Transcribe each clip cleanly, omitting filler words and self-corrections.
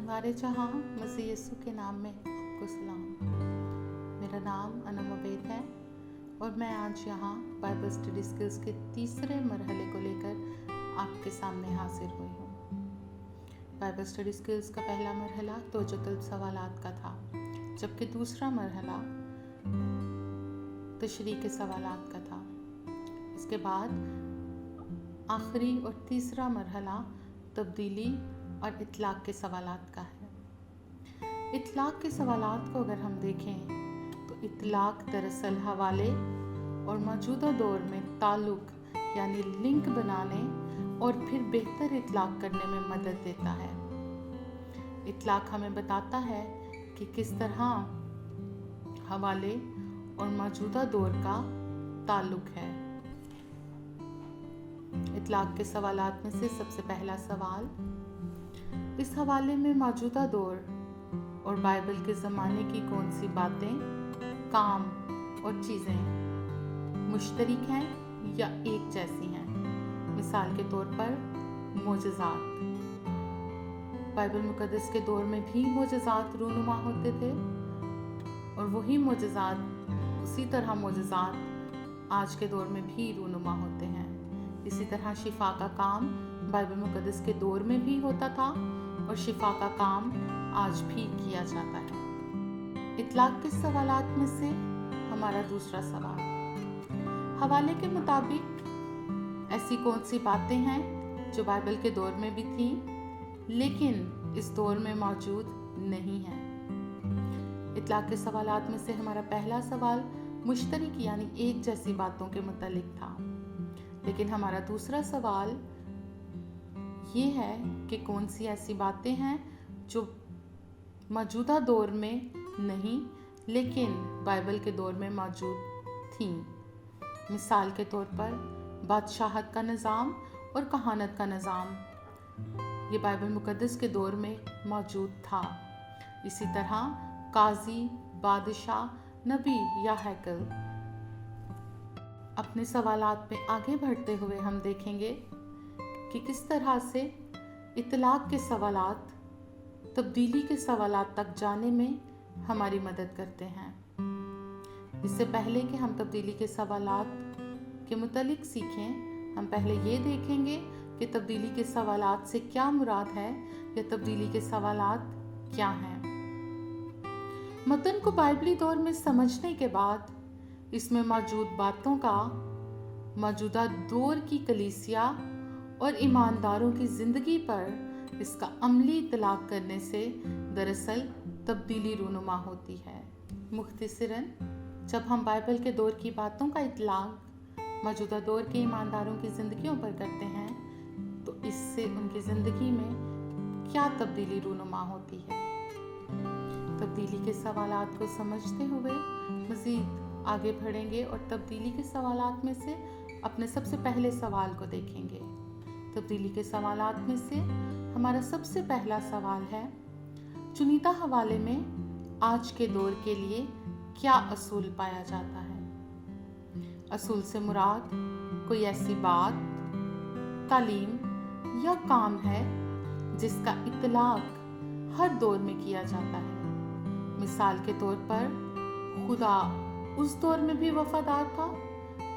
वारे जहाँ मसीह यीशु के नाम में आपको सलाम। मेरा नाम अनम अबेद है और मैं आज यहाँ बाइबल स्टडी स्किल्स के तीसरे मरहले को लेकर आपके सामने हाजिर हुई हूँ। बाइबल स्टडी स्किल्स का पहला मरहला तोजतल सवालात का था, जबकि दूसरा मरहला तशरीह के सवालात का था। इसके बाद आखिरी और तीसरा मरहला तब्दीली और इतलाक के सवालात का है। इतलाक के सवालात को अगर हम देखें तो इतलाक दरअसल हवाले और मौजूदा दौर में ताल्लुक यानी लिंक बनाने और फिर बेहतर इतलाक करने में मदद देता है। इतलाक हमें बताता है कि किस तरह हवाले और मौजूदा दौर का ताल्लुक है। इतलाक के सवालात में से सबसे पहला सवाल, इस हवाले में मौजूदा दौर और बाइबल के ज़माने की कौन सी बातें, काम और चीज़ें मुश्तरक हैं या एक जैसी हैं। मिसाल के तौर पर मोजज़ात। बाइबल मुकद्दस के दौर में भी मोजज़ात रूनुमा होते थे और वही मोजज़ात उसी तरह मोजज़ात आज के दौर में भी रूनुमा होते हैं। इसी तरह शिफा का काम बाइबल मुकद्दस के दौर में भी होता था और शिफा का काम आज भी किया जाता है। इतलाक के सवालात में से हमारा दूसरा सवाल, हवाले के मुताबिक ऐसी कौन सी बातें हैं जो बाइबल के दौर में भी थी लेकिन इस दौर में मौजूद नहीं है। इतलाक के सवालात में से हमारा पहला सवाल मुश्तरक यानी एक जैसी बातों के मुतालिक था, लेकिन हमारा दूसरा सवाल ये है कि कौन सी ऐसी बातें हैं जो मौजूदा दौर में नहीं लेकिन बाइबल के दौर में मौजूद थीं। मिसाल के तौर पर बादशाहत का निज़ाम और कहानत का निज़ाम ये बाइबल मुकद्दस के दौर में मौजूद था। इसी तरह काजी, बादशाह, नबी या हैकल। अपने सवालात में आगे बढ़ते हुए हम देखेंगे कि किस तरह से इतलाक के सवालात तब्दीली के सवालात तक जाने में हमारी मदद करते हैं। इससे पहले कि हम तब्दीली के सवालात के मुतालिक सीखें, हम पहले ये देखेंगे कि तब्दीली के सवालात से क्या मुराद है या तब्दीली के सवालात क्या हैं। मतन को बाइबली दौर में समझने के बाद इसमें मौजूद बातों का मौजूदा दौर की कलीसिया और ईमानदारों की ज़िंदगी पर इसका अमली इतलाक करने से दरअसल तब्दीली रूनुमा होती है। मुख्तसरन, जब हम बाइबल के दौर की बातों का इतलाक मौजूदा दौर के ईमानदारों की ज़िंदगियों पर करते हैं तो इससे उनकी ज़िंदगी में क्या तब्दीली रूनुमा होती है। तब्दीली के सवालात को समझते हुए मज़ीद आगे बढ़ेंगे और तब्दीली के सवालात में से अपने सबसे पहले सवाल को देखेंगे। तब्दीली के सवालात में से हमारा सबसे पहला सवाल है, चुनिंदा हवाले में आज के दौर के लिए क्या असूल पाया जाता है। असूल से मुराद कोई ऐसी बात, तालीम या काम है जिसका इतलाक हर दौर में किया जाता है। मिसाल के तौर पर खुदा उस दौर में भी वफादार था,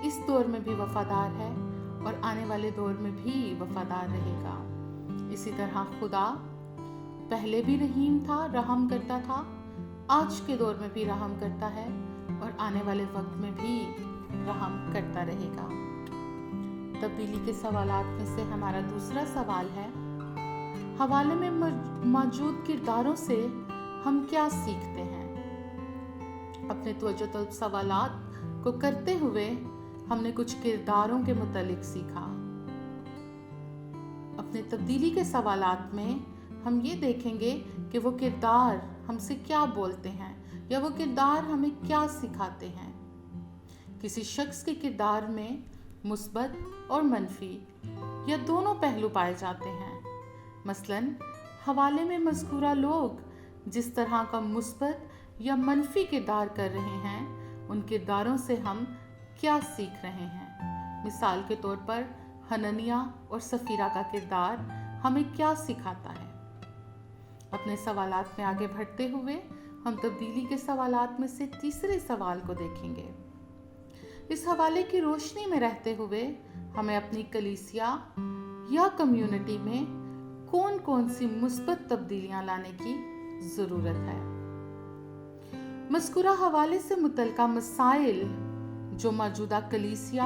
इस दौर में भी वफादार है और आने वाले दौर में भी वफादार रहेगा। इसी तरह खुदा पहले भी रहीम था, रहम करता था, आज के दौर में भी रहम करता है और आने वाले वक्त में भी रहम करता रहेगा। तब्दीली के सवालात में से हमारा दूसरा सवाल है, हवाले में मौजूद किरदारों से हम क्या सीखते हैं। अपने तवज्जो तलब सवालात को करते हुए हमने कुछ किरदारों के मुतालिक सीखा। अपने तब्दीली के सवालात में हम ये देखेंगे कि वो किरदार हमसे क्या बोलते हैं या वो किरदार हमें क्या सिखाते हैं। किसी शख्स के किरदार में मुस्बत और मनफी या दोनों पहलू पाए जाते हैं। मसलन हवाले में मज़कूरा लोग जिस तरह का मुस्बत या मनफी किरदार कर रहे हैं, उन किरदारों से हम क्या सीख रहे हैं। मिसाल के तौर पर हननिया और सफीरा का किरदार हमें क्या सिखाता है। अपने सवालात में आगे बढ़ते हुए हम तब्दीली के सवालात में से तीसरे सवाल को देखेंगे। इस हवाले की रोशनी में रहते हुए हमें अपनी कलीसिया या कम्युनिटी में कौन कौन सी मुस्बत तब्दीलियां लाने की ज़रूरत है। मज़कूरा हवाले से मुतल्लिका मसाइल जो मौजूदा कलीसिया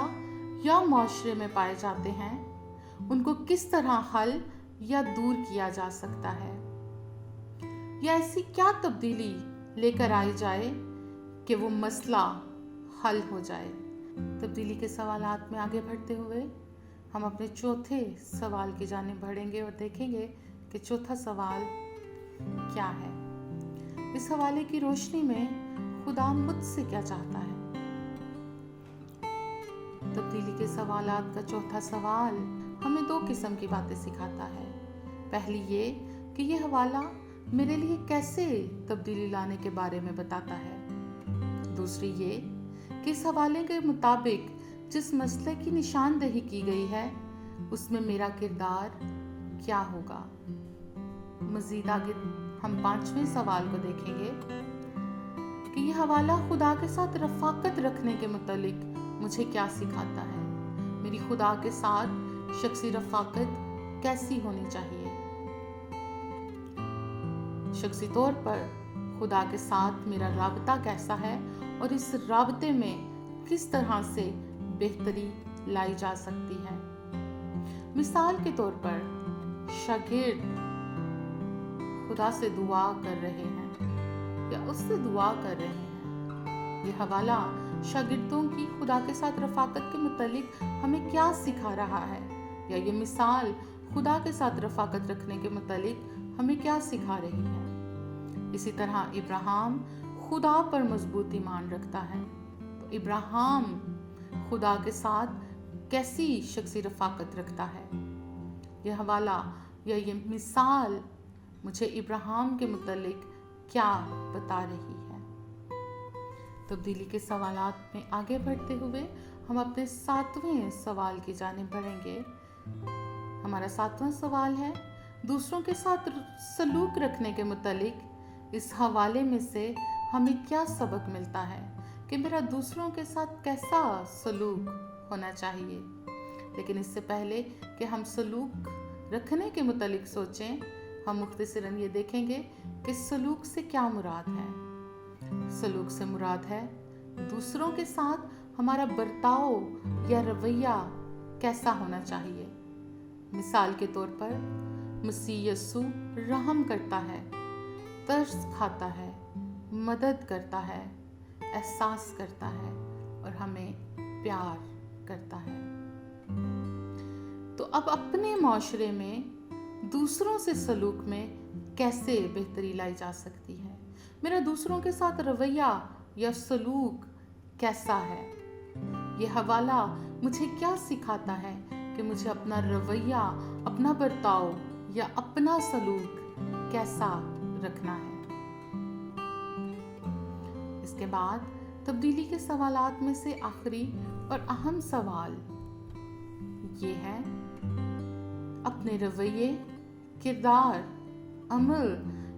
या माशरे में पाए जाते हैं, उनको किस तरह हल या दूर किया जा सकता है, या ऐसी क्या तब्दीली लेकर आई जाए कि वो मसला हल हो जाए। तब्दीली के सवालात में आगे बढ़ते हुए हम अपने चौथे सवाल की जानिब बढ़ेंगे और देखेंगे कि चौथा सवाल क्या है। इस हवाले की रोशनी में खुदा मुझसे क्या चाहता है। तब्दीली के सवालात का चौथा सवाल हमें दो किस्म की बातें सिखाता है। पहली ये कि यह हवाला मेरे लिए कैसे तब्दीली लाने के बारे में बताता है। दूसरी ये कि इस हवाले के मुताबिक जिस मसले की निशानदेही की गई है उसमें मेरा किरदार क्या होगा। मजीद आगे हम पांचवें सवाल को देखेंगे कि यह हवाला खुदा के साथ रफाकत रखने के मुतालिक मुझे क्या सिखाता है। मेरी खुदा के साथ शख्सी रफाकत कैसी होनी चाहिए। शख्सी तौर पर खुदा के साथ मेरा राबता कैसा है और इस राबते में किस तरह से बेहतरी लाई जा सकती है। मिसाल के तौर पर शागिर्द खुदा से दुआ कर रहे हैं या उससे दुआ कर रहे हैं। यह हवाला शागिर्दों की खुदा के साथ रफाकत के मुतालिक हमें क्या सिखा रहा है, या ये मिसाल खुदा के साथ रफाकत रखने के मुतालिक हमें क्या सिखा रही है। इसी तरह इब्राहिम खुदा पर मजबूत ईमान रखता है, तो इब्राहिम खुदा के साथ कैसी शख्सी रफाकत रखता है। यह हवाला या ये मिसाल मुझे इब्राहिम के मुतालिक क्या बता रही है। तब्दीली के सवालात में आगे बढ़ते हुए हम अपने सातवें सवाल की जानिब बढ़ेंगे। हमारा सातवां सवाल है, दूसरों के साथ सलूक रखने के मुतालिक इस हवाले में से हमें क्या सबक मिलता है कि मेरा दूसरों के साथ कैसा सलूक होना चाहिए। लेकिन इससे पहले कि हम सलूक रखने के मुतालिक सोचें, हम मुख्तसरन ये देखेंगे कि सलूक से क्या मुराद है। सलूक से मुराद है दूसरों के साथ हमारा बर्ताव या रवैया कैसा होना चाहिए। मिसाल के तौर पर मसीह यस्सू रहम करता है, तरस खाता है, मदद करता है, एहसास करता है और हमें प्यार करता है। तो अब अपने माशरे में दूसरों से सलूक में कैसे बेहतरी लाई जा सकती है। मेरा दूसरों के साथ रवैया या सलूक कैसा है। यह हवाला मुझे क्या सिखाता है कि मुझे अपना रवैया, अपना बर्ताव या अपना सलूक कैसा रखना है। इसके बाद तब्दीली के सवालात में से आखिरी और अहम सवाल ये है, अपने रवैये, किरदार, अमल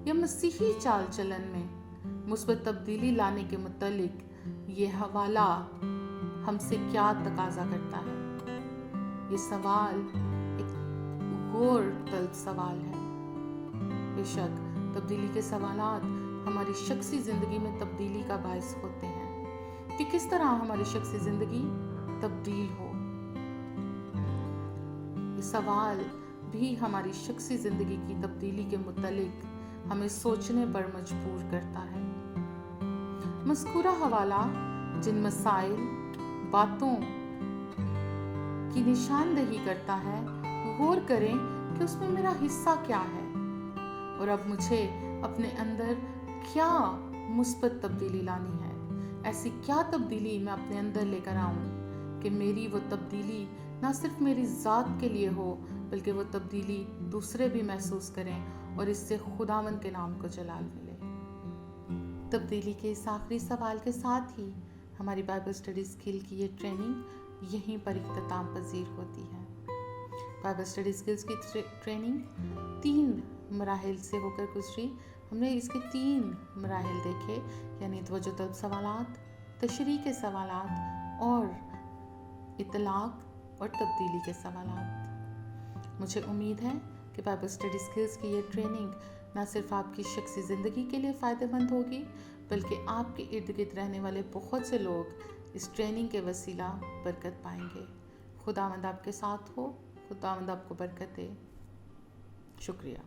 या मसीही चाल चलन में मुस्बत तब्दीली लाने के मुतालिक ये हवाला हमसे क्या तकाजा करता है। ये सवाल एक गौर तलब सवाल है। बेशक तब्दीली के सवालात हमारी शख्सी ज़िंदगी में तब्दीली का बायस होते हैं कि किस तरह हमारी शख्सी ज़िंदगी तब्दील हो। ये सवाल भी हमारी शख्सी ज़िंदगी की तब्दीली के मुतालिक हमें सोचने पर मजबूर करता है। मज़कूरा हवाला जिन मसाइल, बातों की निशानदेही करता है, गौर करें कि उसमें मेरा हिस्सा क्या है और अब मुझे अपने अंदर क्या मुस्बत तब्दीली लानी है। ऐसी क्या तब्दीली मैं अपने अंदर लेकर आऊं कि मेरी वो तब्दीली ना सिर्फ मेरी ज़ात के लिए हो, बल्कि वो तब्दीली दूसरे भी महसूस करें और इससे खुदावंद के नाम को जलाल मिले। तब्दीली के इस आखिरी सवाल के साथ ही हमारी बाइबल स्टडी स्किल की ये ट्रेनिंग यहीं पर इख्तिताम पजीर होती है। बाइबल स्टडी स्किल्स की ट्रेनिंग 3 मराहिल से होकर गुजरी। हमने इसके 3 मराहिल देखे, यानी तवज्जो तलब सवालात, तशरीह के सवालात और इतलाक़ और तब्दीली के सवालात। मुझे उम्मीद है कि बाइबल स्टडी स्किल्स की ये ट्रेनिंग न सिर्फ आपकी शख्सी ज़िंदगी के लिए फ़ायदेमंद होगी, बल्कि आपके इर्द गिर्द रहने वाले बहुत से लोग इस ट्रेनिंग के वसीला बरकत पाएंगे। खुदावंद आपके साथ हो, खुदावंद आपको बरकत दे। शुक्रिया।